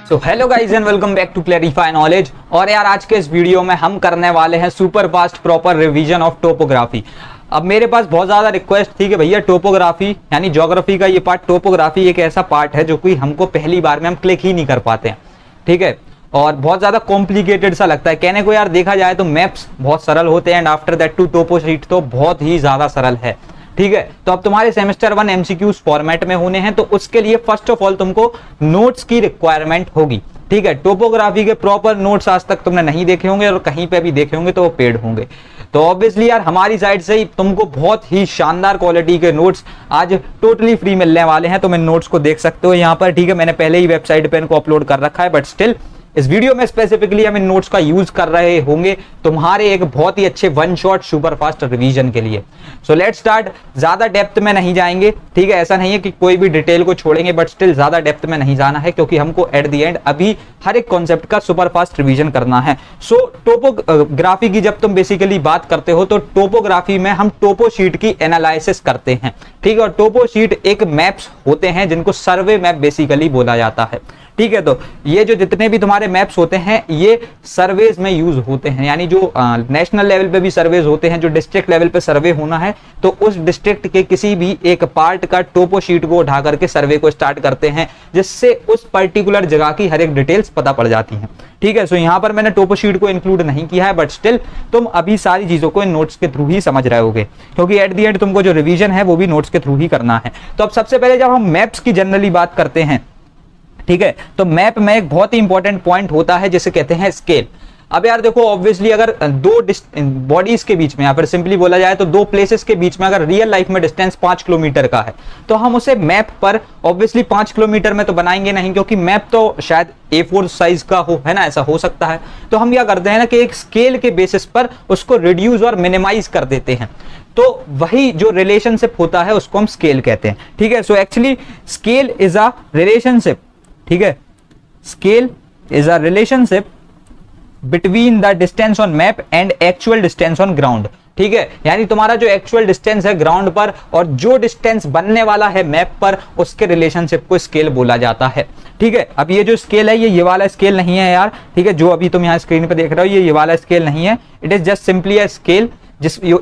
So hello guys and welcome back to clarify knowledge. और यार आज के इस वीडियो में हम करने वाले हैं super fast proper revision of topography. अब मेरे पास बहुत ज्यादा रिक्वेस्ट थी कि भैया टोपोग्राफी यानी ज्योग्राफी का ये पार्ट, टोपोग्राफी एक ऐसा पार्ट है जो कि हमको पहली बार में हम क्लिक ही नहीं कर पाते हैं, ठीक है, और बहुत ज्यादा कॉम्प्लिकेटेड सा लगता है कहने को। यार देखा जाए तो मैप्स बहुत सरल होते हैं and after that to topo sheet तो बहुत ही ज्यादा सरल है, ठीक है। तो अब तुम्हारे सेमेस्टर 1 एमसीक्यूज फॉर्मेट में होने हैं, तो उसके लिए फर्स्ट ऑफ ऑल तुमको नोट्स की रिक्वायरमेंट होगी, ठीक है। टोपोग्राफी के प्रॉपर नोट्स आज तक तुमने नहीं देखे होंगे और कहीं पे भी देखे होंगे तो वो पेड होंगे। तो ऑब्वियसली यार हमारी साइड से ही तुमको बहुत ही शानदार क्वालिटी के नोट्स आज टोटली फ्री मिलने वाले हैं। तो मैं नोट्स को देख सकते हो यहाँ पर, ठीक है। मैंने पहले ही वेबसाइट पे इनको अपलोड कर रखा है, बट स्टिल इस वीडियो में स्पेसिफिकली हम इन नोट्स का यूज कर रहे होंगे तुम्हारे एक बहुत ही अच्छे one shot super fast revision के लिए। So let's start. ज्यादा डेप्थ में नहीं जाएंगे, ठीक है। ऐसा नहीं है कि कोई भी डिटेल को छोड़ेंगे, बट स्टिल ज्यादा डेप्थ में नहीं जाना है क्योंकि हमको एट द एंड अभी हर एक कॉन्सेप्ट का सुपर फास्ट रिवीजन करना है। सो टोपोग्राफी की जब तुम बेसिकली बात करते हो तो टोपोग्राफी में हम टोपो शीट की एनालिसिस करते हैं, ठीक है। और टोपो शीट एक मैप्स होते हैं जिनको सर्वे मैप बेसिकली बोला जाता है, ठीक है। तो ये जो जितने भी तुम्हारे मैप्स होते हैं ये सर्वेज में यूज होते हैं, यानी जो नेशनल लेवल पे भी सर्वेज होते हैं, जो डिस्ट्रिक्ट लेवल पे सर्वे होना है तो उस डिस्ट्रिक्ट के किसी भी एक पार्ट का टोपो शीट को उठा करके सर्वे को स्टार्ट करते हैं, जिससे उस पर्टिकुलर जगह की हर एक डिटेल्स पता पड़ जाती हैं, ठीक है। सो यहाँ पर मैंने टोपो शीट को इंक्लूड नहीं किया है, बट स्टिल तुम अभी सारी चीजों को इन नोट्स के थ्रू ही समझ रहे होगे क्योंकि एट द एंड तुमको जो रिवीजन है वो भी नोट्स के थ्रू ही करना है। तो अब सबसे पहले जब हम मैप्स की जनरली बात करते हैं, ठीक है, तो मैप में एक बहुत ही इंपॉर्टेंट पॉइंट होता है जिसे कहते हैं स्केल। अब यार देखो ऑब्वियसली अगर दो बॉडीज के बीच में या फिर सिंपली बोला जाए तो दो प्लेसेस के बीच में अगर रियल लाइफ में डिस्टेंस 5 किलोमीटर का है तो हम उसे मैप पर ऑब्वियसली 5 किलोमीटर में तो बनाएंगे नहीं, क्योंकि मैप तो शायद A4 साइज का हो, है ना, ऐसा हो सकता है। तो हम क्या करते हैं ना कि एक स्केल के बेसिस पर उसको रिड्यूस और मिनिमाइज कर देते हैं, तो वही जो रिलेशनशिप होता है उसको हम स्केल कहते हैं, ठीक है। So actually scale is a relationship, ठीक है। Scale is a relationship between the distance on map and actual distance on ground, ठीक है। यानी तुम्हारा जो एक्चुअल डिस्टेंस है ग्राउंड पर और जो डिस्टेंस बनने वाला है मैप पर, उसके रिलेशनशिप को स्केल बोला जाता है, ठीक है। अब ये जो स्केल है ये वाला स्केल नहीं है यार, ठीक है, जो अभी तुम यहाँ स्क्रीन पे देख रहे हो ये वाला स्केल नहीं है। It is just simply a scale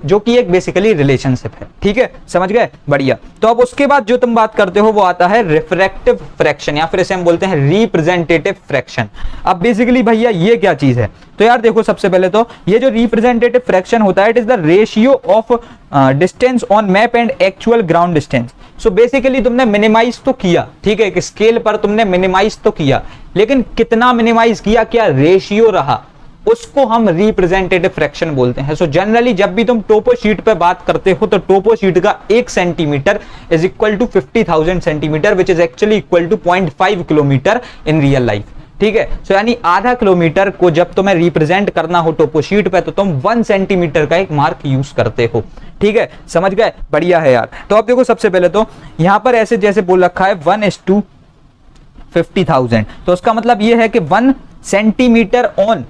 जो कि एक बेसिकली रिलेशनशिप है, ठीक है, समझ गए, बढ़िया। तो अब उसके बाद जो तुम बात करते हो वो आता है रिफ्रैक्टिव फ्रैक्शन या फिर इसे हम बोलते हैं रिप्रेजेंटेटिव फ्रैक्शन। अब बेसिकली भैया ये क्या चीज है, तो यार देखो सबसे पहले तो ये जो रिप्रेजेंटेटिव फ्रैक्शन होता है it is the ratio of distance on map and actual ground distance. So basically तुमने मिनिमाइज तो किया, ठीक है, एक स्केल पर तुमने मिनिमाइज तो किया, लेकिन कितना मिनिमाइज किया, क्या रेशियो रहा, उसको हम रिप्रेजेंटेटिव फ्रैक्शन बोलते हैं। सो जनरली जब भी तुम टोपो शीट पे बात करते हो तो टोपो शीट का 1 centimetre is equal to 50,000 centimetre which is actually equal to 0.5 kilometre in real life, ठीक है। सो यानी आधा किलोमीटर को जब तुम्हें रिप्रेजेंट करना हो टोपो शीट पे तो तुम 1 सेंटीमीटर का एक मार्क यूज करते हो, ठीक है, समझ गए, बढ़िया है यार। तो अब देखो सबसे पहले तो यहां पर ऐसे जैसे बोल रखा है 1:50,000, तो उसका मतलब ये है कि 1 सेंटीमीटर ऑन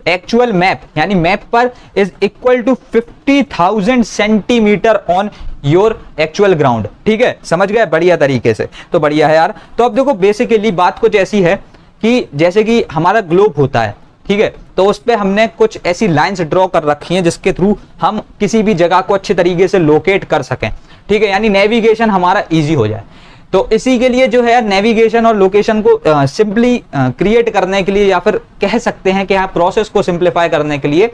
एक्चुअल मैप यानी मैप पर is equal to 50,000 centimetre on your actual ground, ठीक है, समझ गए, बढ़िया तरीके से। तो बढ़िया है यार। तो अब देखो बेसिकली बात कुछ ऐसी है कि जैसे कि हमारा ग्लोब होता है, ठीक है, तो उस पे हमने कुछ ऐसी लाइंस ड्रॉ कर रखी हैं जिसके थ्रू हम किसी भी जगह को अच्छे तरीके से लोकेट कर सकें, ठीक है, यानी नेविगेशन हमारा इजी हो जाए। तो इसी के लिए जो है नेविगेशन और लोकेशन को सिंपली क्रिएट करने के लिए या फिर कह सकते हैं कि हाँ प्रोसेस को सिंप्लीफाई करने के लिए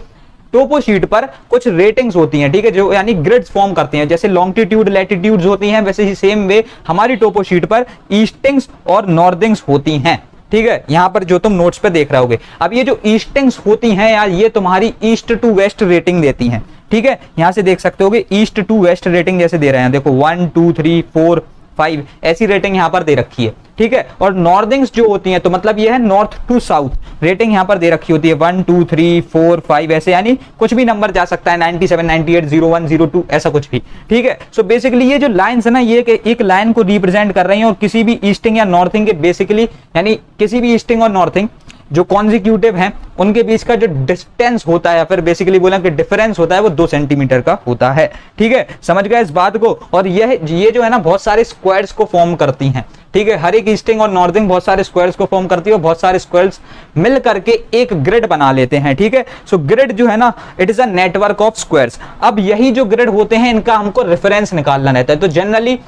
टोपो शीट पर कुछ रेटिंग्स होती हैं, ठीक है, जो यानी ग्रिड्स फॉर्म करती हैं। जैसे लॉन्गिट्यूड लैटिट्यूड्स होती हैं, वैसे ही सेम वे हमारी टोपो शीट पर ईस्टिंग्स और नॉर्थिंग्स होती हैं, ठीक है, यहां पर जो तुम नोट्स पे देख रहे होगे। अब ये जो ईस्टिंग्स होती हैं यार ये तुम्हारी ईस्ट टू वेस्ट रेटिंग देती हैं, ठीक है, यहां से देख सकते होगे ईस्ट टू वेस्ट रेटिंग जैसे दे रहे हैं, देखो 1 2 3 4 5 ऐसी रेटिंग यहां पर दे रखी है, ठीक है। और नॉर्थिंग्स जो होती हैं तो मतलब ये है नॉर्थ टू साउथ रेटिंग यहां पर दे रखी होती है 1 2 3 4 5 ऐसे, यानी कुछ भी नंबर जा सकता है 97 98 01 02 ऐसा कुछ भी, ठीक है। सो बेसिकली ये जो लाइंस है ना ये एक लाइन को रिप्रेजेंट कर रही हैं और किसी भी ईस्टिंग या नॉर्थिंग के बेसिकली यानी किसी भी ईस्टिंग और नॉर्थिंग जो कॉन्जिक्यूटिव हैं उनके बीच का जो डिस्टेंस होता है, या फिर बेसिकली बोला कि डिफरेंस होता है, वो 2 सेंटीमीटर का होता है। ठीक है, समझ गए इस बात को। और ये जो है ना बहुत सारे स्क्वायर्स को फॉर्म करती हैं। ठीक है, हर एक ईस्टिंग और नॉर्दिंग बहुत सारे स्क्वायर्स को फॉर्म करती है, और बहुत सारे स्क्वायर्स मिल करके एक ग्रिड बना लेते हैं। ठीक है, सो ग्रिड जो है ना it is a network of squares. अब यही जो ग्रिड होते हैं इनका हमको रेफरेंस निकालना रहता है। तो जनरली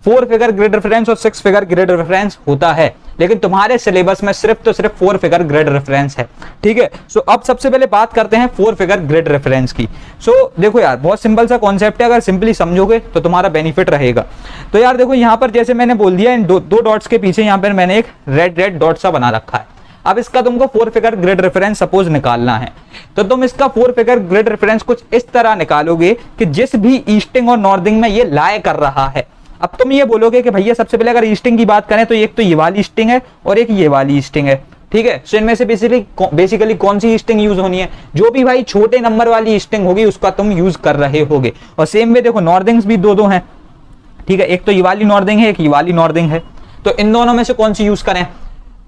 4 फिगर ग्रिड रेफरेंस और 6 फिगर ग्रिड रेफरेंस होता है, लेकिन तुम्हारे सिलेबस में सिर्फ 4 फिगर ग्रिड रेफरेंस है। ठीक है, सो अब सबसे पहले बात करते हैं 4 फिगर ग्रिड रेफरेंस की। सो देखो यार, बहुत सिंपल सा कॉन्सेप्ट है, अगर सिंपली समझोगे तो तुम्हारा बेनिफिट रहेगा। तो यार देखो, यहां पर जैसे मैंने बोल दिया, इन दो डॉट्स के पीछे यहां पर मैंने एक रेड डॉट सा बना रखा है। अब इसका तुमको 4 फिगर ग्रिड रेफरेंस सपोज निकालना है, तो तुम इसका 4 फिगर ग्रिड रेफरेंस कुछ इस तरह निकालोगे कि जिस भी ईस्टिंग और नॉर्दिंग में ये लाए कर रहा है। अब तुम ये बोलोगे कि भैया सबसे पहले अगर ईस्टिंग की बात करें तो एक तो ये वाली ईस्टिंग है और एक ये वाली ईस्टिंग है। ठीक है, सो इनमें से बेसिकली कौन सी ईस्टिंग यूज होनी है? जो भी भाई छोटे नंबर वाली ईस्टिंग होगी उसका तुम यूज कर रहे होगे। और सेम वे देखो, नॉर्दिंग्स भी दो हैं। ठीक है, एक तो ये वाली नॉर्दिंग है, एक ये वाली नॉर्दिंग है। तो इन दोनों में से कौन सी यूज करें?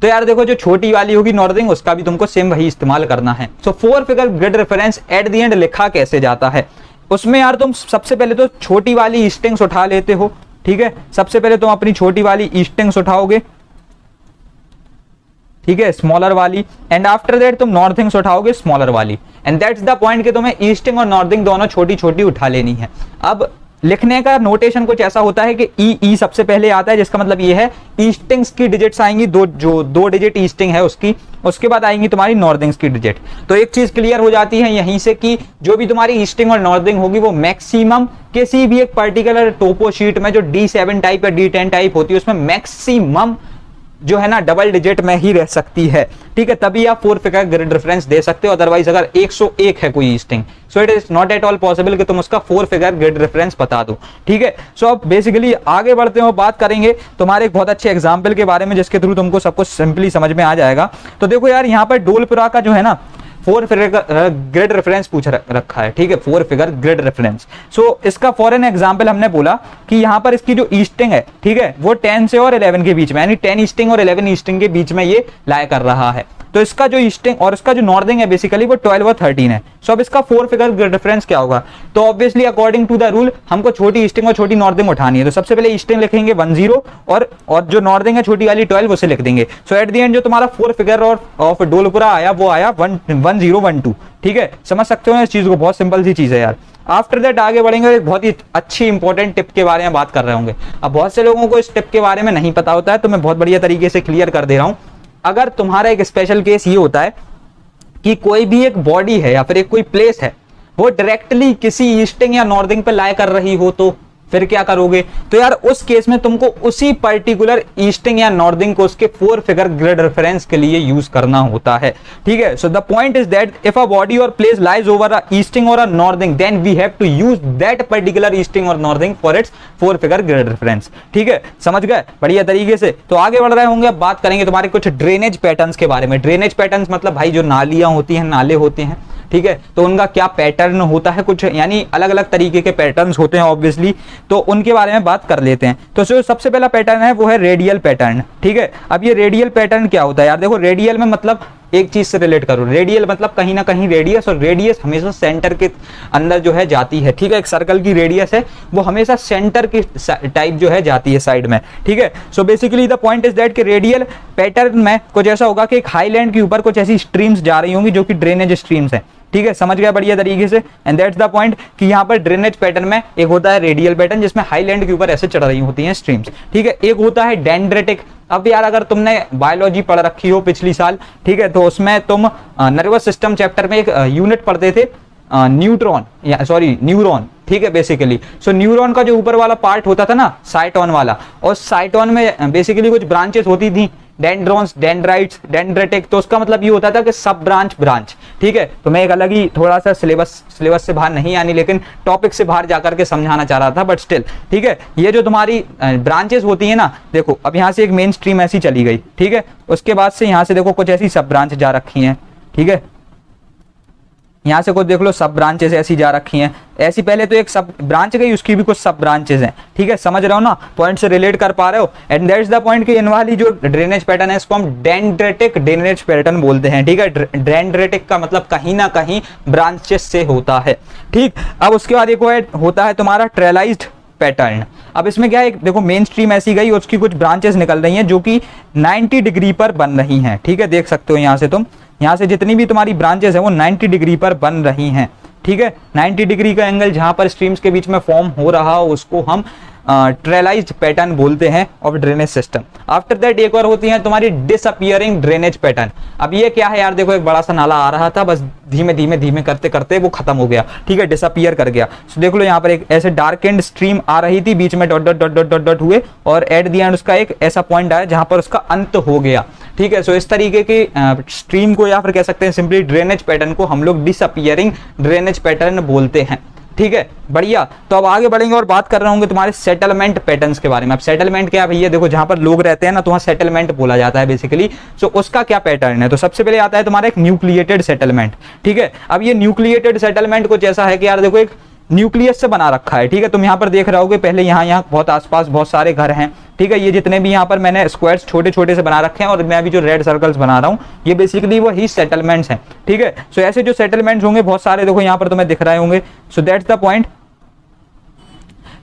तो यार देखो, जो छोटी वाली होगी नॉर्दिंग, उसका भी तुमको सेम वही इस्तेमाल करना है। सो 4 figure grid reference at the end लिखा कैसे जाता है? उसमें यार तुम सबसे पहले तो छोटी वाली ईस्टिंग्स उठा लेते हो। ठीक है, सबसे पहले तुम अपनी छोटी वाली ईस्टिंग्स उठाओगे, ठीक है, स्मॉलर वाली, एंड आफ्टर दैट तुम नॉर्थिंग्स उठाओगे स्मॉलर वाली। एंड दैट्स द पॉइंट कि तुम्हें ईस्टिंग और नॉर्थिंग दोनों छोटी छोटी उठा लेनी है। अब लिखने का नोटेशन कुछ ऐसा होता है कि ई सबसे पहले आता है, जिसका मतलब ये है ईस्टिंग्स की डिजिट्स आएंगी, जो 2 डिजिट ईस्टिंग है उसकी, उसके बाद आएंगी तुम्हारी नॉर्दिंग्स की डिजिट। तो एक चीज क्लियर हो जाती है यहीं से कि जो भी तुम्हारी ईस्टिंग और नॉर्दिंग होगी वो मैक्सिमम किसी भी एक पर्टिकुलर टोपो शीट में जो D7 टाइप या D10 टाइप होती है उसमें मैक्सिमम जो है ना डबल डिजिट में ही रह सकती है। ठीक है, तभी आप 4 फिगर ग्रिड रेफरेंस दे सकते हो। अदरवाइज अगर 101 है कोई easting, so it is not at all possible कि तुम उसका 4 फिगर ग्रिड रेफरेंस बता दो। ठीक है, सो अब बेसिकली आगे बढ़ते हो, बात करेंगे तुम्हारे एक बहुत अच्छे एग्जाम्पल के बारे में जिसके थ्रू तुमको सब कुछ सिंपली समझ में आ जाएगा। तो देखो यार, यहाँ पर डोलपुरा का जो है ना 4 फिगर ग्रिड रेफरेंस पूछ रखा है। ठीक है, 4 फिगर ग्रिड रेफरेंस। सो इसका फॉर एन एग्जांपल हमने बोला कि यहाँ पर इसकी जो ईस्टिंग है, ठीक है, वो 10 से और 11 के बीच में, यानी 10 ईस्टिंग और 11 ईस्टिंग के बीच में ये लाया कर रहा है। तो इसका जो ईस्टिंग और इसका जो नॉर्दिंग है बेसिकली वो 12 और 13 है। सो अब इसका 4 फिगर ग्रिड रेफरेंस क्या होगा? तो obviously according to the rule हमको छोटी ईस्टिंग और छोटी नॉर्दिंग उठानी है। तो सबसे पहले ईस्टिंग लिखेंगे 10 और जो नॉर्दिंग है छोटी वाली 12 उसे लिख देंगे। सो एट द एंड जो तुम्हारा 4 फिगर ऑफ डोलपुरा आया वो आया 1012। ठीक है, समझ सकते हो इस चीज को, बहुत सिंपल सी चीज है यार। आफ्टर दैट आगे बढ़ेंगे, एक बहुत ही अच्छी इंपॉर्टेंट टिप के बारे में बात कर रहे होंगे। अब बहुत से लोगों को इस टिप के बारे में नहीं पता होता है, तो मैं बहुत बढ़िया तरीके से क्लियर कर दे रहा हूं। अगर तुम्हारा एक स्पेशल केस ये होता है कि कोई भी एक बॉडी है या फिर एक कोई प्लेस है वो डायरेक्टली किसी ईस्टिंग या नॉर्दिंग पे लाई कर रही हो, तो फिर क्या करोगे? तो यार उस केस में तुमको उसी पर्टिकुलर ईस्टिंग या नॉर्दिंग को उसके 4 फिगर ग्रिड रेफरेंस के लिए यूज करना होता है। ठीक है, so the point is that if a body और place lies over a easting और a northing, then we have to use that particular easting और northing for its 4 figure grid reference. ठीक है, समझ गए बढ़िया तरीके से? तो आगे बढ़ रहे होंगे, अब बात करेंगे तुम्हारे कुछ ड्रेनेज पैटर्न्स के बारे में। ड्रेनेज पैटर्न्स मतलब भाई जो नालियां होती हैं, नाले होते हैं, ठीक है, तो उनका क्या पैटर्न होता है, कुछ यानी अलग अलग तरीके के पैटर्न्स होते हैं ऑब्वियसली, तो उनके बारे में बात कर लेते हैं। तो जो सबसे पहला पैटर्न है वो है रेडियल पैटर्न। ठीक है, अब ये रेडियल पैटर्न क्या होता है यार? देखो, रेडियल में मतलब एक चीज से रिलेट करो, रेडियल मतलब कहीं ना कहीं रेडियस, और रेडियस हमेशा सेंटर के अंदर जो है जाती है। ठीक है, एक सर्कल की रेडियस है वो हमेशा सेंटर की टाइप जो है जाती है साइड में। ठीक है, so basically the point is that कि रेडियल पैटर्न में कुछ ऐसा होगा कि एक हाईलैंड के ऊपर कुछ ऐसी स्ट्रीम्स जा रही होंगी जो कि ड्रेनेज स्ट्रीम्स है। ठीक है, समझ गया बढ़िया तरीके से? एंड दैट्स द पॉइंट कि यहाँ पर ड्रेनेज पैटर्न में एक होता है रेडियल पैटर्न जिसमें हाईलैंड के ऊपर ऐसे चढ़ रही होती हैं स्ट्रीम्स। ठीक है, एक होता है डेंड्रेटिक। अब यार अगर तुमने बायोलॉजी पढ़ रखी हो पिछली साल, ठीक है, तो उसमें तुम नर्वस सिस्टम चैप्टर में एक यूनिट पढ़ते थे, न्यूरॉन। ठीक है, बेसिकली सो न्यूरॉन का जो ऊपर वाला पार्ट होता था ना, साइटोन वाला, और साइटोन में बेसिकली कुछ ब्रांचेस होती थी, डेंड्रॉन्स, डेंड्राइट्स, डेंड्रेटिक। तो उसका मतलब ये होता था कि सब ब्रांच। ठीक है, तो मैं एक अलग ही थोड़ा सा सिलेबस से बाहर नहीं आनी, लेकिन टॉपिक से बाहर जाकर के समझाना चाह रहा था, बट स्टिल ठीक है, ये जो तुम्हारी ब्रांचेस होती है ना, देखो अब यहाँ से एक मेन स्ट्रीम ऐसी चली गई, ठीक है, उसके बाद से यहाँ से देखो कुछ ऐसी सब ब्रांच जा रखी हैं। ठीक है, यहाँ से कुछ देख लो सब ब्रांचेस ऐसी जा रखी हैं, ऐसी पहले तो एक सब ब्रांच गई, उसकी भी कुछ सब ब्रांचेस हैं, ठीक है, समझ रहे हो ना, पॉइंट से रिलेट कर पा रहे हो। एंड दैट्स द पॉइंट कि इन वाली जो ड्रेनेज पैटर्न है इसको हम डेंड्रेटिक ड्रेनेज पैटर्न बोलते हैं, ठीक है। डेंड्रेटिक का मतलब कहीं ना कहीं ब्रांचेस से होता है, ठीक। अब उसके बाद एक होता है तुम्हारा ट्रेलाइज्ड पैटर्न। अब इसमें क्या है, देखो मेन स्ट्रीम ऐसी गई, उसकी कुछ ब्रांचेस निकल रही हैं जो कि 90 डिग्री पर बन रही हैं, ठीक है, देख सकते हो यहाँ से तुम, यहाँ से जितनी भी तुम्हारी ब्रांचेस हैं वो 90 डिग्री पर बन रही हैं, ठीक है। 90 डिग्री का एंगल जहां पर स्ट्रीम्स के बीच में फॉर्म हो रहा हो उसको हम ट्रेलाइज्ड पैटर्न बोलते हैं of drainage system. After that एक और होती है तुम्हारी डिसअपियरिंग ड्रेनेज पैटर्न। अब ये क्या है यार, देखो एक बड़ा सा नाला आ रहा था, बस धीमे धीमे धीमे करते करते वो खत्म हो गया, ठीक है, डिसअपियर कर गया। सो देख लो यहाँ पर एक ऐसे डार्क एंड स्ट्रीम आ रही थी, बीच में dot dot dot dot dot dot हुए और एट दी एंड उसका एक ऐसा पॉइंट आया जहां पर उसका अंत हो गया, ठीक है। सो इस तरीके की स्ट्रीम को या फिर कह सकते हैं सिंपली ड्रेनेज पैटर्न को हम लोग डिसअपियरिंग ड्रेनेज पैटर्न बोलते हैं, ठीक है, बढ़िया। तो अब आगे बढ़ेंगे और बात कर रहे होंगे तुम्हारे सेटलमेंट पैटर्न्स के बारे में। अब सेटलमेंट क्या है भैया, देखो जहां पर लोग रहते हैं ना तो वहां सेटलमेंट बोला जाता है बेसिकली। सो उसका क्या पैटर्न है, तो सबसे पहले आता है तुम्हारा एक न्यूक्लिएटेड सेटलमेंट, ठीक है। अब ये न्यूक्लिएटेड सेटलमेंट कुछ ऐसा है कि यार देखो एक न्यूक्लियस से बना रखा है, ठीक है। तुम यहाँ पर देख रहे होगे पहले यहाँ बहुत आसपास बहुत सारे घर हैं, ठीक है। ये जितने भी यहाँ पर मैंने स्क्वायर्स छोटे छोटे से बना रखे हैं और मैं अभी जो रेड सर्कल्स बना रहा हूँ ये बेसिकली वो ही सेटलमेंट्स हैं, ठीक है। सो ऐसे जो सेटलमेंट्स होंगे बहुत सारे देखो यहाँ पर तुम्हें दिख रहे होंगे। सो दैट्स द पॉइंट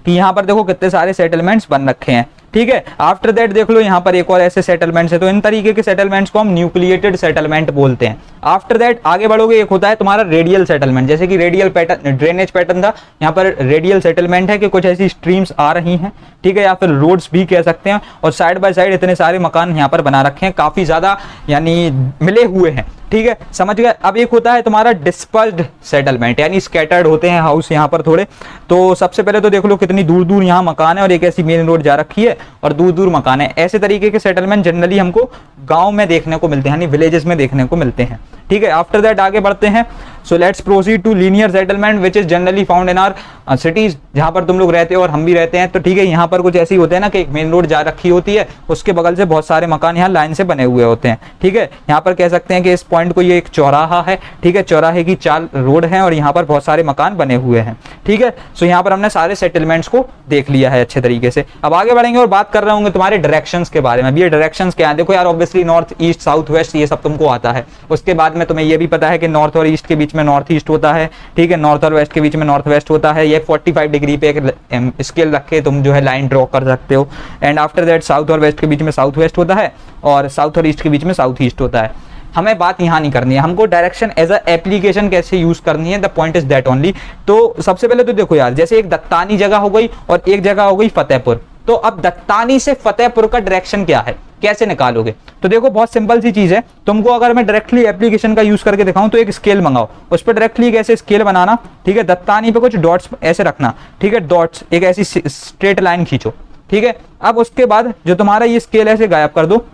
कि यहाँ पर देखो कितने सारे सेटलमेंट्स बन रखे हैं, ठीक है। आफ्टर दैट देख लो यहाँ पर एक और ऐसे सेटलमेंट्स है, तो इन तरीके के सेटलमेंट्स को हम न्यूक्लिएटेड सेटलमेंट बोलते हैं। आफ्टर दैट आगे बढ़ोगे, एक होता है तुम्हारा रेडियल सेटलमेंट, जैसे कि रेडियल पैटर्न ड्रेनेज पैटर्न था, यहाँ पर रेडियल सेटलमेंट है कि कुछ ऐसी स्ट्रीम्स आ रही हैं, ठीक है, या फिर रोड्स भी कह सकते हैं, और साइड बाय साइड इतने सारे मकान यहाँ पर बना रखे हैं, काफी ज्यादा यानी मिले हुए हैं, ठीक है, समझ गए। अब एक होता है तुम्हारा डिस्पर्स्ड सेटलमेंट, यानी स्कैटर्ड होते हैं हाउस यहाँ पर थोड़े। तो सबसे पहले तो देख लो कितनी दूर दूर यहाँ मकान है और एक ऐसी मेन रोड जा रखी है और दूर दूर मकान है। ऐसे तरीके के सेटलमेंट जनरली हमको गांव में देखने को मिलते हैं, यानी विलेजेस में देखने को मिलते हैं, ठीक है। आफ्टर दैट आगे बढ़ते हैं। So let's proceed to linear settlement which is generally found in our cities, जहां पर तुम लोग रहते हो और हम भी रहते हैं। तो ठीक है, यहाँ पर कुछ ऐसी होते हैं ना कि एक मेन रोड जा रखी होती है, उसके बगल से बहुत सारे मकान यहाँ लाइन से बने हुए होते हैं, ठीक है। यहाँ पर कह सकते हैं कि इस पॉइंट को ये एक चौराहा है, ठीक है, चौराहे की 4 रोड है और यहाँ पर बहुत सारे मकान बने हुए हैं, ठीक है। सो यहाँ पर हमने सारे सेटलमेंट्स को देख लिया है अच्छे तरीके से। अब आगे बढ़ेंगे और बात कर रहे होंगे तुम्हारे डायरेक्शंस के बारे में। अब ये डायरेक्शंस क्या है, देखो यार obviously north east south west ये सब तुमको आता है। उसके बाद में तुम्हें ये भी पता है कि नॉर्थ और ईस्ट के बीच में नॉर्थ ईस्ट होता है, ठीक है, नॉर्थ और वेस्ट के बीच में नॉर्थ वेस्ट होता है। ये 45 डिग्री पे एक स्केल रख के तुम जो है लाइन ड्रॉ कर सकते हो। एंड आफ्टर दैट साउथ और वेस्ट के बीच में साउथ वेस्ट होता है और साउथ और ईस्ट के बीच में साउथ ईस्ट होता है। हमें बात यहाँ नहीं करनी है, हमको डायरेक्शन एज अ एप्लीकेशन कैसे यूज करनी है, the point is that only. तो सबसे पहले तो देखो यार, जैसे एक दत्तानी जगह हो गई और एक जगह हो गई फतेहपुर, तो अब दत्तानी से फतेहपुर का डायरेक्शन क्या है, कैसे निकालोगे? तो देखो बहुत सिंपल सी चीज है, तुमको अगर मैं डायरेक्टली एप्लीकेशन का यूज करके दिखाऊं तो एक स्केल मंगाओ, उस पर डायरेक्टली कैसे स्केल बनाना, ठीक है, दत्तानी पे कुछ डॉट्स ऐसे रखना, ठीक है, डॉट्स एक ऐसी स्ट्रेट लाइन खींचो, ठीक है। अब उसके बाद जो तुम्हारा ये स्केल ऐसे गायब कर दो।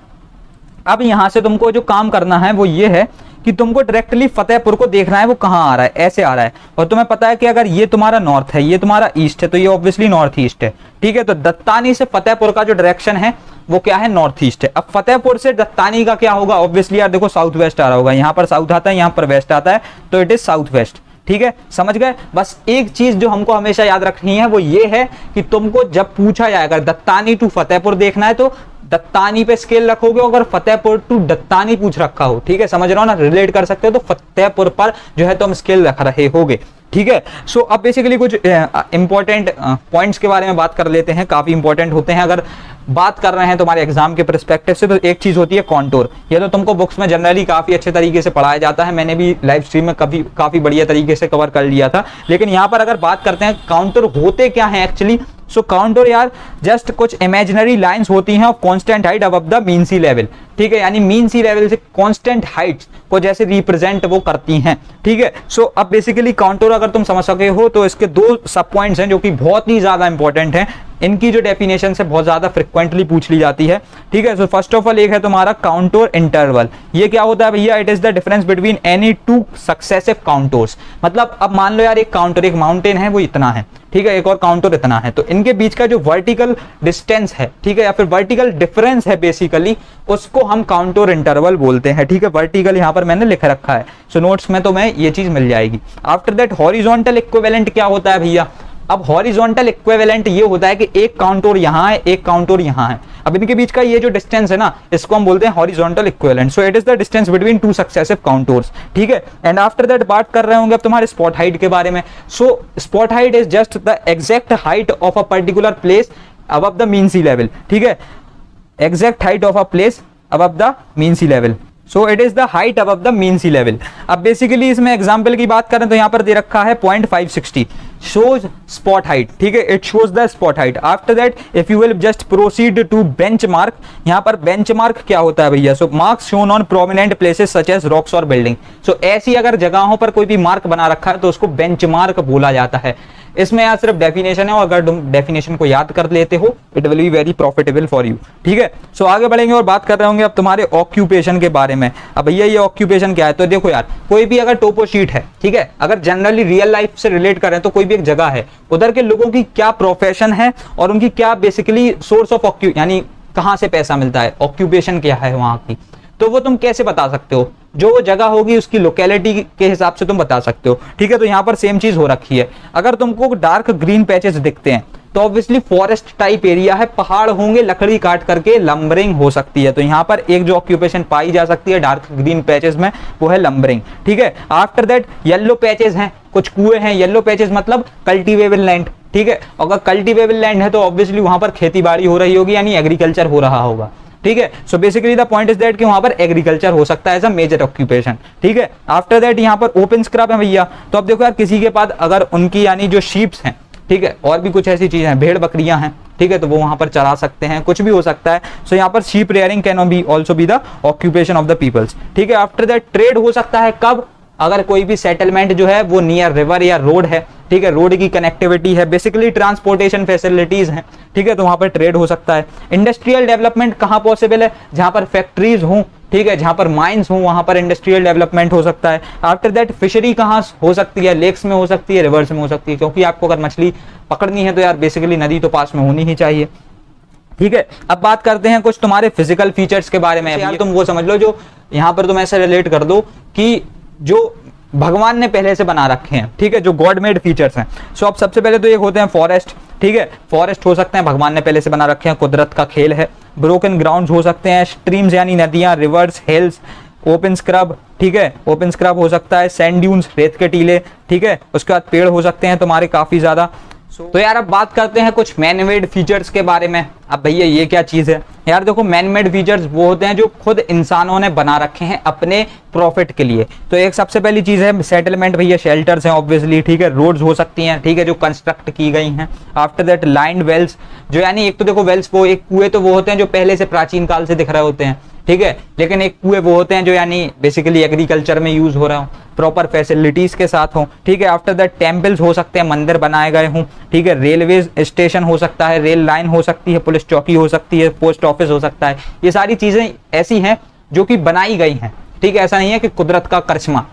अब यहां से तुमको जो काम करना है वो ये है कि तुमको डायरेक्टली फतेहपुर को देखना है वो कहां आ रहा है, ऐसे आ रहा है। और तुम्हें पता है कि अगर ये तुम्हारा नॉर्थ है, ये तुम्हारा ईस्ट है, तो ये ऑब्वियसली नॉर्थ ईस्ट है, ठीक है। तो दत्तानी से फतेहपुर का जो डायरेक्शन है वो क्या है, नॉर्थ ईस्ट है। अब फतेहपुर से दत्तानी का क्या होगा, ऑब्वियसली यार देखो साउथ वेस्ट आ रहा होगा, यहाँ पर साउथ आता है, यहाँ पर वेस्ट आता है, तो इट इज साउथ वेस्ट, ठीक है, समझ गए। बस एक चीज जो हमको हमेशा याद रखनी है वो ये है कि तुमको जब पूछा जाए अगर दत्तानी टू फतेहपुर देखना है तो दत्तानी पे स्केल रखोगे, अगर फतेहपुर टू दत्तानी पूछ रखा हो, ठीक है, समझ रहा हो ना, रिलेट कर सकते हो, तो फतेहपुर पर जो है तुम स्केल रख रहे होगे, ठीक है। सो अब बेसिकली कुछ इंपॉर्टेंट पॉइंट्स के बारे में बात कर लेते हैं, काफी इंपॉर्टेंट होते हैं अगर बात कर रहे हैं तुम्हारे एग्जाम के पर्सपेक्टिव से। तो एक चीज होती है कॉन्टूर, ये तो तुमको बुक्स में जनरली काफी अच्छे तरीके से पढ़ाया जाता है, मैंने भी लाइव स्ट्रीम में काफी बढ़िया तरीके से कवर कर लिया था। लेकिन यहाँ पर अगर बात करते हैं काउंटर होते क्या है एक्चुअली, सो काउंटर यार जस्ट कुछ इमेजिनरी लाइंस होती हैं of constant height above the mean sea level, ठीक है, यानी मीन सी लेवल से कांस्टेंट हाइट्स को जैसे रिप्रेजेंट वो करती हैं, ठीक है। सो अब बेसिकली काउंटर अगर तुम समझ सके हो तो इसके 2 सब पॉइंट्स हैं जो कि बहुत ही ज्यादा इंपॉर्टेंट हैं, इनकी जो डेफिनेशन है बहुत ज्यादा फ्रिक्वेंटली पूछ ली जाती है, ठीक है। सो फर्स्ट ऑफ ऑल एक है तुम्हारा काउंटोर इंटरवल। ये क्या होता है भैया? It is the difference between any two successive contours. मतलब अब मान लो यार एक काउंटर, एक माउंटेन है वो इतना है, ठीक है, एक और काउंटर इतना है, तो इनके बीच का जो वर्टिकल डिस्टेंस है, ठीक है, या फिर वर्टिकल डिफरेंस है बेसिकली, उसको हम काउंटर इंटरवल बोलते हैं, ठीक है। वर्टिकल यहां पर मैंने लिख रखा है, सो नोट्स में तो मैं ये चीज मिल जाएगी। आफ्टर दैट हॉरिजॉन्टल इक्विवेलेंट क्या होता है भैया? अब हॉरिजॉन्टल इक्विवेलेंट ये होता है कि एक काउंटर यहां है, एक काउंटर यहां है, अब इनके बीच का ये जो डिस्टेंस है ना, इसको हम बोलते हैं horizontal equivalent. So it is the distance between two successive counters, ठीक है। एंड आफ्टर दैट बात कर रहे होंगे अब तुम्हारे स्पॉट हाइट के बारे में। So spot height is just the exact height of a particular place above the mean sea level, ठीक है, exact height of a place above the mean sea level. So it is the height above the mean sea level. अब basically इसमें example की बात करें तो यहां पर दे रखा है 0.560 shows spot height, ठीक है, it shows the spot height. After that if you will just proceed to benchmark, यहाँ पर benchmark क्या होता है भैया? So marks shown on prominent places such as rocks or building. So ऐसी अगर जगहों पर कोई भी मार्क बना रखा है तो उसको बेंचमार्क बोला जाता है। इसमें यार सिर्फ डेफिनेशन है और अगर तुम डेफिनेशन को याद कर लेते हो it will be very profitable for you, ठीक है। सो आगे बढ़ेंगे और बात कर रहे होंगे अब तुम्हारे ऑक्यूपेशन के बारे में। अब भैया ये ऑक्यूपेशन क्या है? तो देखो यार, कोई भी अगर टोपो शीट है, ठीक है, अगर जनरली रियल लाइफ से रिलेट करें तो कोई भी एक जगह है, उधर के लोगों की क्या प्रोफेशन है और उनकी क्या बेसिकली सोर्स ऑफ ऑक्यू यानी कहां से पैसा मिलता है, ऑक्यूपेशन क्या है वहां की, तो वो तुम कैसे बता सकते हो? जो वो जगह होगी उसकी लोकेलिटी के हिसाब से तुम बता सकते हो, ठीक है। तो यहाँ पर सेम चीज हो रखी है। अगर तुमको डार्क ग्रीन पैचेस दिखते हैं तो ऑब्वियसली फॉरेस्ट टाइप एरिया है, पहाड़ होंगे, लकड़ी काट करके लंबरिंग हो सकती है। तो यहाँ पर एक जो ऑक्यूपेशन पाई जा सकती है डार्क ग्रीन पैचेस में वो है लंबरिंग, ठीक है। आफ्टर दैट येलो पैचेस हैं, कुछ कुएं हैं, येलो पैचेस मतलब कल्टीवेबल लैंड, ठीक है। अगर कल्टीवेबल लैंड है तो ऑब्वियसली वहां पर खेती बाड़ी हो रही होगी यानी एग्रीकल्चर हो रहा होगा, ठीक है। So basically the point is that कि वहां पर एग्रीकल्चर हो सकता है एज अ मेजर ऑक्यूपेशन, ठीक है। आफ्टर दैट यहाँ पर ओपन स्क्रब है भैया। तो अब देखो यार किसी के पास अगर उनकी यानी जो शीप्स हैं, ठीक है, और भी कुछ ऐसी चीजें हैं, भेड़ बकरियां हैं, ठीक है, तो वो वहां पर चरा सकते हैं, कुछ भी हो सकता है। सो यहाँ पर sheep rearing can be also be the occupation of the peoples, ठीक है। आफ्टर दैट ट्रेड हो सकता है कब? अगर कोई भी सेटलमेंट जो है वो नियर रिवर या रोड है, ठीक है, रोड की कनेक्टिविटी है, बेसिकली ट्रांसपोर्टेशन फैसिलिटीज हैं, ठीक है, तो वहां पर ट्रेड हो सकता है। इंडस्ट्रियल डेवलपमेंट कहां पॉसिबल है? जहां पर फैक्ट्रीज हों, ठीक है, जहां पर माइंस हों वहां पर इंडस्ट्रियल डेवलपमेंट हो सकता है। आफ्टर दैट फिशरी कहां हो सकती है? लेक्स में हो सकती है, रिवर्स में हो सकती है, क्योंकि आपको अगर मछली पकड़नी है तो यार बेसिकली नदी तो पास में होनी ही चाहिए, ठीक है। अब बात करते हैं कुछ तुम्हारे फिजिकल फीचर्स के बारे में। यार तुम वो समझ लो जो यहाँ पर तुम ऐसे रिलेट कर दो कि जो भगवान ने पहले से बना रखे हैं, ठीक है, जो गॉड मेड फीचर्स हैं। सो अब सबसे पहले तो एक होते हैं फॉरेस्ट, ठीक है, फॉरेस्ट हो सकते हैं भगवान ने पहले से बना रखे हैं, कुदरत का खेल है। ब्रोकन ग्राउंड हो सकते हैं, स्ट्रीम्स यानी नदियां, रिवर्स, हिल्स, ओपन स्क्रब, ठीक है, ओपन स्क्रब हो सकता है, सैंड ड्यून्स, रेत के टीले, ठीक है, उसके बाद पेड़ हो सकते हैं तुम्हारे काफी ज्यादा। तो यार अब बात करते हैं कुछ मैन मेड फीचर्स के बारे में। अब भैया ये क्या चीज है? यार देखो मैन मेड फीचर्स वो होते हैं जो खुद इंसानों ने बना रखे हैं अपने प्रॉफिट के लिए। तो एक सबसे पहली चीज है सेटलमेंट भैया, शेल्टर्स हैं ऑब्वियसली, ठीक है, रोड्स हो सकती हैं, ठीक है, जो कंस्ट्रक्ट की गई हैं। आफ्टर दैट लाइंड वेल्स, जो यानी एक तो देखो वेल्स वो एक कुएं तो वो होते हैं जो पहले से प्राचीन काल से दिख रहे होते हैं, ठीक है, लेकिन एक कुएं वो होते हैं जो यानी बेसिकली एग्रीकल्चर में यूज हो रहा हो, प्रॉपर फैसिलिटीज के साथ हो, ठीक है। आफ्टर दैट टेम्पल्स हो सकते हैं, मंदिर बनाए गए हों, ठीक है, रेलवे स्टेशन हो सकता है, रेल लाइन हो सकती है, पुलिस चौकी हो सकती है, पोस्ट ऑफिस हो सकता है। ये सारी चीजें ऐसी हैं जो कि बनाई गई हैं, ठीक है, ऐसा नहीं है कि कुदरत का करिश्मा,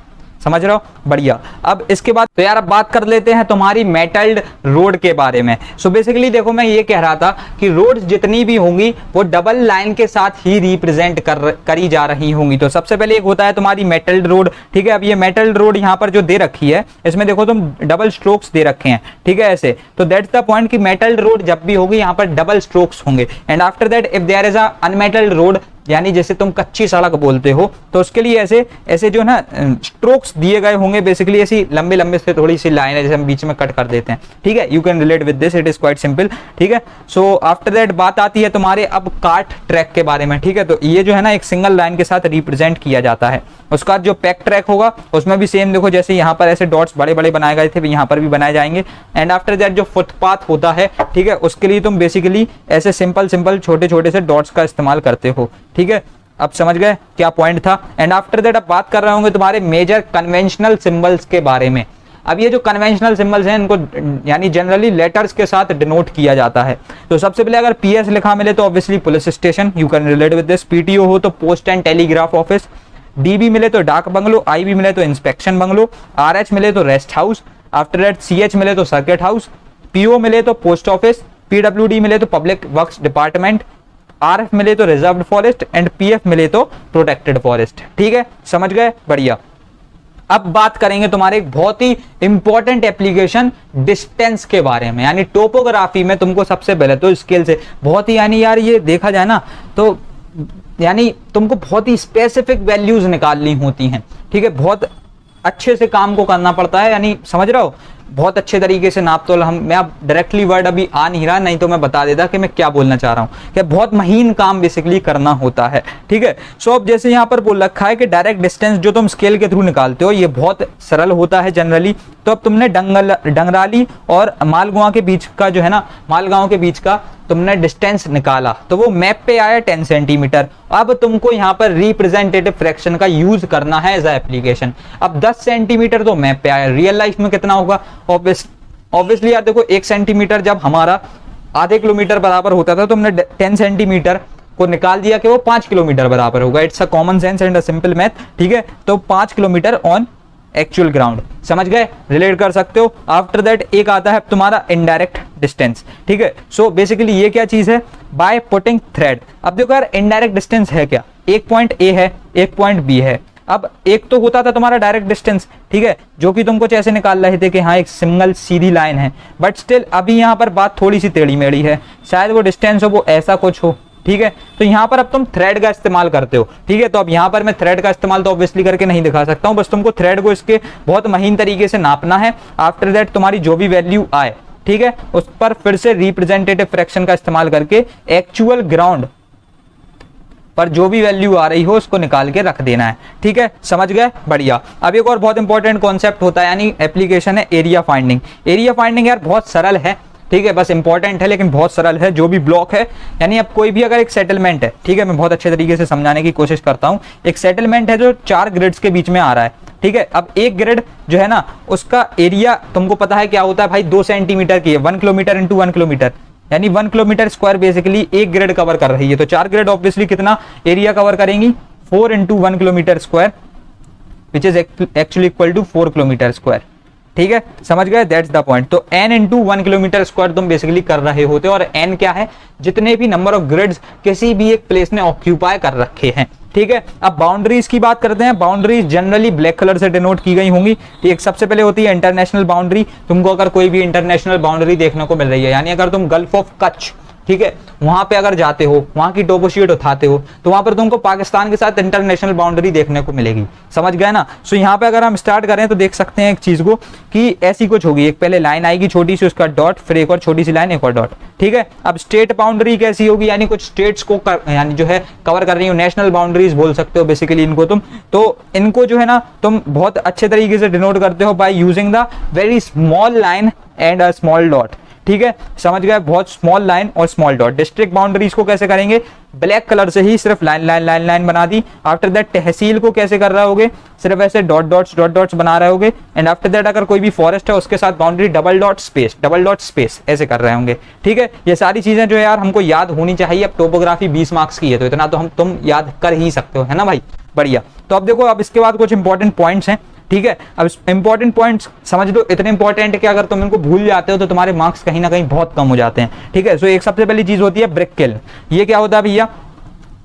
समझ रहे हो? बढ़िया। अब इसके बाद तो यार अब बात कर लेते हैं तुम्हारी मेटल्ड रोड के बारे में। सो बेसिकली देखो मैं ये कह रहा था कि रोड जितनी भी होंगी वो डबल लाइन के साथ ही रिप्रेजेंट करी जा रही होंगी। तो सबसे पहले एक होता है तुम्हारी मेटल्ड रोड, ठीक है। अब ये मेटल्ड रोड यहाँ पर जो दे रखी है इसमें देखो तुम डबल स्ट्रोक्स दे रखे हैं, ठीक है, ऐसे। तो दैट्स द पॉइंट कि मेटल्ड रोड जब भी होगी यहाँ पर डबल स्ट्रोक्स होंगे। And after that if there is a unmetalled road, यानी जैसे तुम कच्ची सड़क बोलते हो, तो उसके लिए ऐसे ऐसे जो ना स्ट्रोक्स दिए गए होंगे, बेसिकली ऐसी लंबे लंबे से थोड़ी सी लाइन है जैसे हम बीच में कट कर देते हैं, ठीक है। You can relate with this, it is quite simple, ठीक है। सो आफ्टर दैट बात आती है तुम्हारे अब कार्ट ट्रैक के बारे में, ठीक है। तो ये जो है ना एक सिंगल लाइन के साथ रिप्रेजेंट किया जाता है। उसका बाद जो पैक ट्रैक होगा उसमें भी सेम देखो, जैसे यहाँ पर ऐसे डॉट्स बड़े बड़े बनाए गए थे यहाँ पर भी बनाए जाएंगे। एंड आफ्टर दैट जो फुटपाथ होता है, ठीक है, उसके लिए तुम बेसिकली ऐसे सिंपल सिंपल छोटे छोटे से डॉट्स का इस्तेमाल करते हो, ठीक है। अब समझ गए क्या पॉइंट था? एंड आफ्टर दैट अब बात कर रहे होंगे तुम्हारे मेजर कन्वेंशनल सिंबल्स के बारे में। अब ये जो कन्वेंशनल सिंबल्स हैं इनको यानी जनरली लेटर्स के साथ डिनोट किया जाता है। तो सबसे पहले अगर PS लिखा मिले तो obviously police station, you can relate with this. PTO हो तो post and telegraph office, DB मिले तो डाक बंगलो, IB मिले तो इंस्पेक्शन बंगलो, RH मिले तो rest house, after that CH मिले तो सर्किट हाउस, PO मिले तो पोस्ट ऑफिस, PWD मिले तो पब्लिक वर्क्स डिपार्टमेंट, RF मिले तो रिजर्व्ड फॉरेस्ट एंड PF मिले तो प्रोटेक्टेड फॉरेस्ट। ठीक है, समझ गए, बढ़िया। अब बात करेंगे तुम्हारे एक बहुत ही इंपॉर्टेंट एप्लीकेशन डिस्टेंस के बारे में, यानी टोपोग्राफी में तुमको सबसे पहले तो स्केल से बहुत ही यानी यार ये देखा जाए ना तो यानी तुमको बहुत ही स्पेसिफिक वैल्यूज निकालनी होती हैं। ठीक है, बहुत अच्छे से काम को करना पड़ता है, यानी समझ रहे हो, बहुत अच्छे तरीके से नाप तोल। मैं अब डायरेक्टली वर्ड अभी आ नहीं रहा, नहीं तो मैं बता देता कि मैं क्या बोलना चाह रहा हूँ कि बहुत महीन काम बेसिकली करना होता है। ठीक है, सो अब जैसे यहाँ पर बोल रखा है कि डायरेक्ट डिस्टेंस जो तुम स्केल के थ्रू निकालते हो ये बहुत सरल होता है जनरली। तो अब तुमने डंगराली और मालगांव के बीच का जो है ना, मालगांव के बीच का तुमने डिस्टेंस निकाला तो वो मैप पे आया 10 सेंटीमीटर। अब तुमको यहाँ पर रिप्रेजेंटेटिव फ्रैक्शन का यूज करना है एज अ एप्लीकेशन। अब 10 सेंटीमीटर तो मैप पे आया, रियल लाइफ में कितना होगा? ऑब्वियसली यार देखो 1 सेंटीमीटर जब हमारा आधे किलोमीटर बराबर होता था तो हमने 10 सेंटीमीटर को निकाल दिया कि वो 5 किलोमीटर बराबर होगा। It's a common sense and a simple math. ठीक है, तो 5 किलोमीटर ऑन एक्चुअल ग्राउंड, समझ गए, रिलेट कर सकते हो। आफ्टर दैट एक आता है तुम्हारा इनडायरेक्ट डिस्टेंस। ठीक है, सो बेसिकली ये क्या चीज है? By putting thread. अब देखो यार इनडायरेक्ट डिस्टेंस है क्या? एक पॉइंट A है, एक पॉइंट B है। अब एक तो होता था तुम्हारा डायरेक्ट डिस्टेंस, ठीक है, जो कि तुम कुछ ऐसे निकाल रहे थे कि हाँ एक सिंगल सीधी लाइन है, बट स्टिल अभी यहाँ पर बात थोड़ी सी टेढ़ी मेढ़ी है, शायद वो डिस्टेंस हो वो ऐसा कुछ हो। ठीक है, तो यहाँ पर अब तुम थ्रेड का इस्तेमाल करते हो। ठीक है, तो अब यहाँ पर मैं थ्रेड का इस्तेमाल तो ऑब्वियसली करके नहीं दिखा सकता हूँ, बस तुमको थ्रेड को इसके बहुत महीन तरीके से नापना है। आफ्टर दैट तुम्हारी जो भी वैल्यू आए, ठीक है, उस पर फिर से रिप्रेजेंटेटिव फ्रैक्शन का इस्तेमाल करके एक्चुअल ग्राउंड पर जो भी वैल्यू आ रही हो उसको निकाल के रख देना है। ठीक है, समझ गए, बढ़िया। अब एक और बहुत इंपॉर्टेंट कॉन्सेप्ट होता है यानी एप्लीकेशन है एरिया फाइंडिंग। एरिया फाइंडिंग यार बहुत सरल है, ठीक है, बस इंपॉर्टेंट है लेकिन बहुत सरल है। जो भी ब्लॉक है यानी अब कोई भी अगर एक सेटलमेंट है, ठीक है, मैं बहुत अच्छे तरीके से समझाने की कोशिश करता हूं। एक सेटलमेंट है जो 4 ग्रिड्स के बीच में आ रहा है, ठीक है। अब एक ग्रिड जो है ना उसका एरिया तुमको पता है क्या होता है भाई, 2 सेंटीमीटर की है, 1 किलोमीटर इंटू 1 किलोमीटर, यानी 1 किलोमीटर स्क्वायर बेसिकली एक ग्रिड कवर कर रही है। तो 4 ग्रिड ऑब्वियसली कितना एरिया कवर करेंगी? 4 into 1 kilometre square, which is actually equal to 4 kilometre square. ठीक है, समझ गए, दैट्स द पॉइंट। तो n इंटू 1 किलोमीटर स्क्वायर तुम बेसिकली कर रहे होते हो, और n क्या है? जितने भी नंबर ऑफ ग्रिड्स किसी भी एक प्लेस ने ऑक्यूपाई कर रखे हैं। ठीक है, अब बाउंड्रीज की बात करते हैं। बाउंड्रीज जनरली ब्लैक कलर से डिनोट की गई होंगी। ठीक, सबसे पहले होती है इंटरनेशनल बाउंड्री। तुमको अगर कोई भी इंटरनेशनल बाउंड्री देखने को मिल रही है, यानी अगर तुम गल्फ ऑफ कच्छ, ठीक है, वहां पे अगर जाते हो, वहां की टोपोशीट उठाते हो, तो वहां पर तुमको पाकिस्तान के साथ इंटरनेशनल बाउंड्री देखने को मिलेगी। समझ गए ना? सो यहाँ पे अगर हम स्टार्ट करें तो देख सकते हैं एक चीज को कि ऐसी कुछ होगी, एक पहले लाइन आएगी छोटी सी, उसका डॉट, फिर एक और छोटी सी लाइन, एक और डॉट। ठीक है, अब स्टेट बाउंड्री कैसी होगी, यानी कुछ स्टेट्स को यानी जो है कवर कर रही हो, नेशनल बाउंड्रीज बोल सकते हो बेसिकली इनको तुम। तो इनको जो है ना तुम बहुत अच्छे तरीके से डिनोट करते हो by using the very small line and a small dot. ठीक है, समझ गए, बहुत स्मॉल लाइन और स्मॉल डॉट। डिस्ट्रिक्ट बाउंड्रीज को कैसे करेंगे? ब्लैक कलर से ही सिर्फ लाइन लाइन लाइन लाइन बना दी। आफ्टर दैट तहसील को कैसे कर रहे होगे? सिर्फ ऐसे डॉट डॉट्स बना रहे होगे। एंड आफ्टर दैट अगर कोई भी फॉरेस्ट है उसके साथ बाउंड्री डबल डॉट स्पेस ऐसे कर रहे होंगे। ठीक है, ये सारी चीजें जो है यार हमको याद होनी चाहिए। अब टोपोग्राफी 20 मार्क्स की है तो इतना तो तुम याद कर ही सकते हो, है ना भाई, बढ़िया। तो अब देखो, अब इसके बाद कुछ इंपॉर्टेंट पॉइंट्स हैं। ठीक है, अब इंपॉर्टेंट पॉइंट्स समझ लो, इतने इंपॉर्टेंट है कि अगर तुम इनको भूल जाते हो तो तुम्हारे मार्क्स कहीं ना कहीं बहुत कम हो जाते हैं। ठीक है, सो एक सबसे पहली चीज होती है ब्रिक किल्न। ये क्या होता है भैया?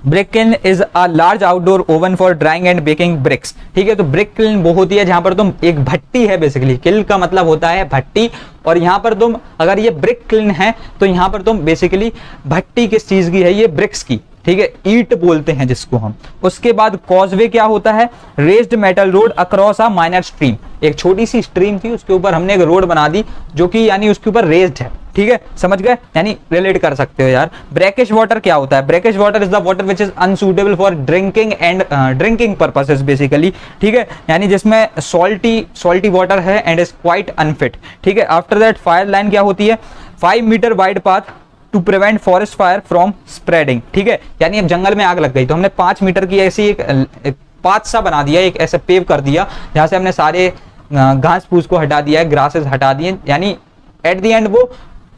Brick kiln is a large outdoor oven for drying and baking bricks. ठीक है, तो ब्रिक किल्न वो होती है जहां पर तुम, एक भट्टी है बेसिकली, किल्न का मतलब होता है भट्टी, और यहाँ पर तुम अगर ये ब्रिक किल्न है तो यहाँ पर तुम बेसिकली भट्टी किस चीज की है? ये ब्रिक्स की। ठीक है, ईट बोलते हैं जिसको हम। उसके बाद कॉजवे क्या होता है? Raised metal road across a minor stream. एक छोटी सी स्ट्रीम थी, उसके ऊपर हमने एक रोड बना दी जो कि यानी उसके ऊपर रेज्ड है। ठीक है, समझ गए, यानी रिलेट कर सकते हो यार। ब्रैकिश वाटर क्या होता है? Brackish water is the water which is unsuitable for drinking and drinking purposes basically. ठीक है, यानी जिसमें सॉल्टी वाटर है एंड इज क्वाइट अनफिट। ठीक है, आफ्टर दैट फायर लाइन क्या होती है? 5 metre wide path to prevent forest fire from spreading. ठीक है, यानी अब जंगल में आग लग गई तो हमने 5 मीटर की ऐसी एक पाथ सा बना दिया, एक ऐसे पेव कर दिया जहां से हमने सारे घास फूस को हटा दिया है, ग्रासेस हटा दिए, यानी एट द एंड वो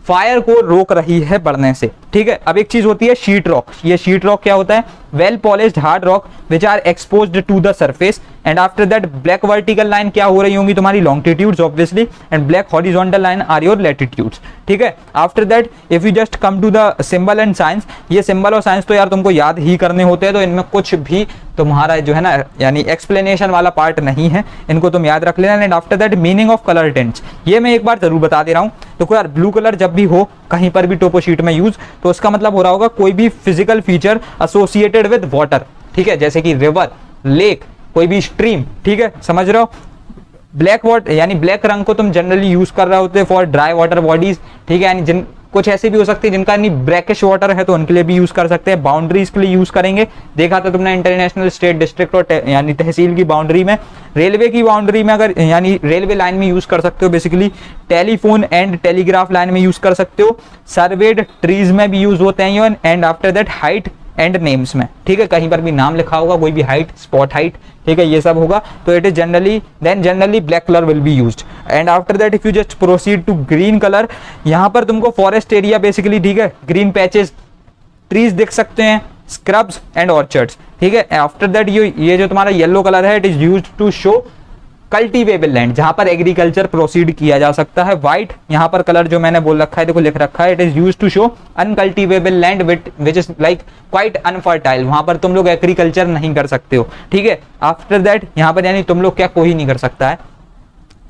फायर को रोक रही है बढ़ने से। ठीक है, अब एक चीज होती है शीट रॉक। ये शीट रॉक क्या होता है? Well polished hard rock which are exposed to the surface and after that black vertical line क्या हो रही होंगी तुम्हारी? Longitudes obviously, and black horizontal line are your latitudes. ठीक है, after that if you just come to the symbol and signs, ये symbol और signs तो यार तुमको याद ही करने होते हैं, तो इनमें कुछ भी तुम्हारा जो है ना यानी एक्सप्लेनेशन वाला पार्ट नहीं है, इनको तुम याद रख लेना। And after that meaning of colour tints, ये मैं एक बार जरूर बता दे रहा हूँ। तो यार ब्लू कलर जब भी हो कहीं पर भी टोपो शीट में यूज, तो उसका मतलब हो रहा होगा कोई भी physical feature associated with water. ठीक है, जैसे कि रिवर, लेक, कोई भी स्ट्रीम। ठीक है, समझ रहे हो? ब्लैक वाटर यानी ब्लैक रंग को तुम जनरली यूज कर रहे होते फॉर ड्राई वाटर बॉडीज। ठीक है, यानी जिन कुछ ऐसे भी हो सकते हैं जिनका नहीं ब्रैकिश वाटर है तो उनके लिए भी यूज कर सकते हैं। बाउंड्रीज के लिए यूज करेंगे, देखा था तुमने इंटरनेशनल, स्टेट, डिस्ट्रिक्ट और यानी तहसील की बाउंड्री में। रेलवे की बाउंड्री में अगर यानी रेलवे लाइन में यूज कर सकते हो basically. Telephone and telegraph line में यूज कर सकते हो। सर्वेड ट्रीज में भी यूज होते हैं। And after that height and names में। ठीक है, कहीं पर भी नाम लिखा होगा, कोई भी हाइट, स्पॉट हाइट, ठीक है, ये सब होगा, तो it is generally black colour will be used. And after that if you just proceed to green colour, यहाँ पर तुमको फॉरेस्ट एरिया बेसिकली, ठीक है, ग्रीन पैचेस, ट्रीज दिख सकते हैं, स्क्रब्स एंड ऑर्चर्ड्स। ठीक है, आफ्टर दैट ये जो तुम्हारा येलो कलर है, it is used to show cultivable land, जहां पर एग्रीकल्चर प्रोसीड किया जा सकता है। व्हाइट यहाँ पर कलर जो मैंने बोल रखा है, देखो लिख रखा है, it is used to show uncultivable land which is like quite unfertile, वहां पर तुम लोग एग्रीकल्चर नहीं कर सकते हो। ठीक है, आफ्टर दैट यहाँ पर यानी तुम लोग क्या, कोई नहीं कर सकता है।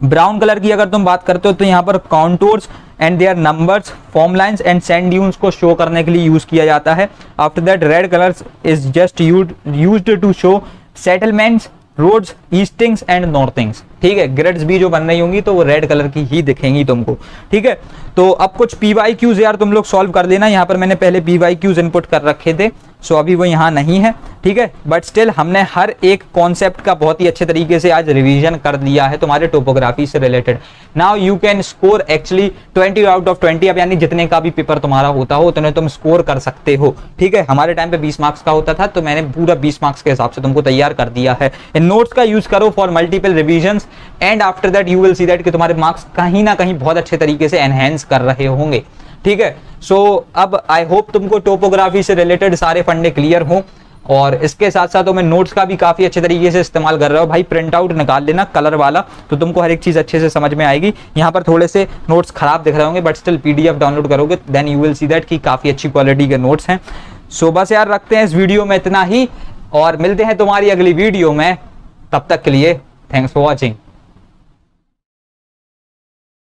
ब्राउन कलर की अगर तुम बात करते हो तो यहाँ पर contours and their numbers, form lines and sand dunes को शो करने के लिए यूज किया जाता है। After that red colour is just used to show settlements, roads, eastings and northings. ठीक है, ग्रिड्स भी जो बन रही होंगी तो वो रेड कलर की ही दिखेंगी तुमको। ठीक है, तो अब कुछ PYQs यार तुम लोग सॉल्व कर लेना। यहाँ पर मैंने पहले PYQs इनपुट कर रखे थे, सो अभी वो यहाँ नहीं है। ठीक है, बट स्टिल हमने हर एक कॉन्सेप्ट का बहुत ही अच्छे तरीके से आज रिवीजन कर दिया है तुम्हारे टोपोग्राफी से related. Now you can score actually 20 out of 20। अब यानी जितने का भी पेपर तुम्हारा होता हो उतने तुम स्कोर कर सकते हो। ठीक है, हमारे टाइम पे 20 मार्क्स का होता था, तो मैंने पूरा 20 मार्क्स के हिसाब से तुमको तैयार कर दिया है। इन नोट्स का यूज करो for multiple revisions and after that you will see that कि तुम्हारे मार्क्स कहीं ना कहीं बहुत अच्छे तरीके से एनहेंस कर रहे होंगे। ठीक है, सो अब आई होप तुमको टोपोग्राफी से रिलेटेड सारे फंडे क्लियर हों, और इसके साथ साथ तो मैं नोट्स का भी काफी अच्छे तरीके से इस्तेमाल कर रहा हूँ। भाई प्रिंट आउट निकाल लेना कलर वाला, तो तुमको हर एक चीज अच्छे से समझ में आएगी। यहाँ पर थोड़े से नोट्स खराब दिख रहे होंगे, बट स्टिल PDF डाउनलोड करोगे then you will see that कि काफी अच्छी क्वालिटी के नोट्स हैं। सो बस यार रखते हैं इस वीडियो में इतना ही, और मिलते हैं तुम्हारी अगली वीडियो में। तब तक के लिए थैंक्स फॉर वॉचिंग।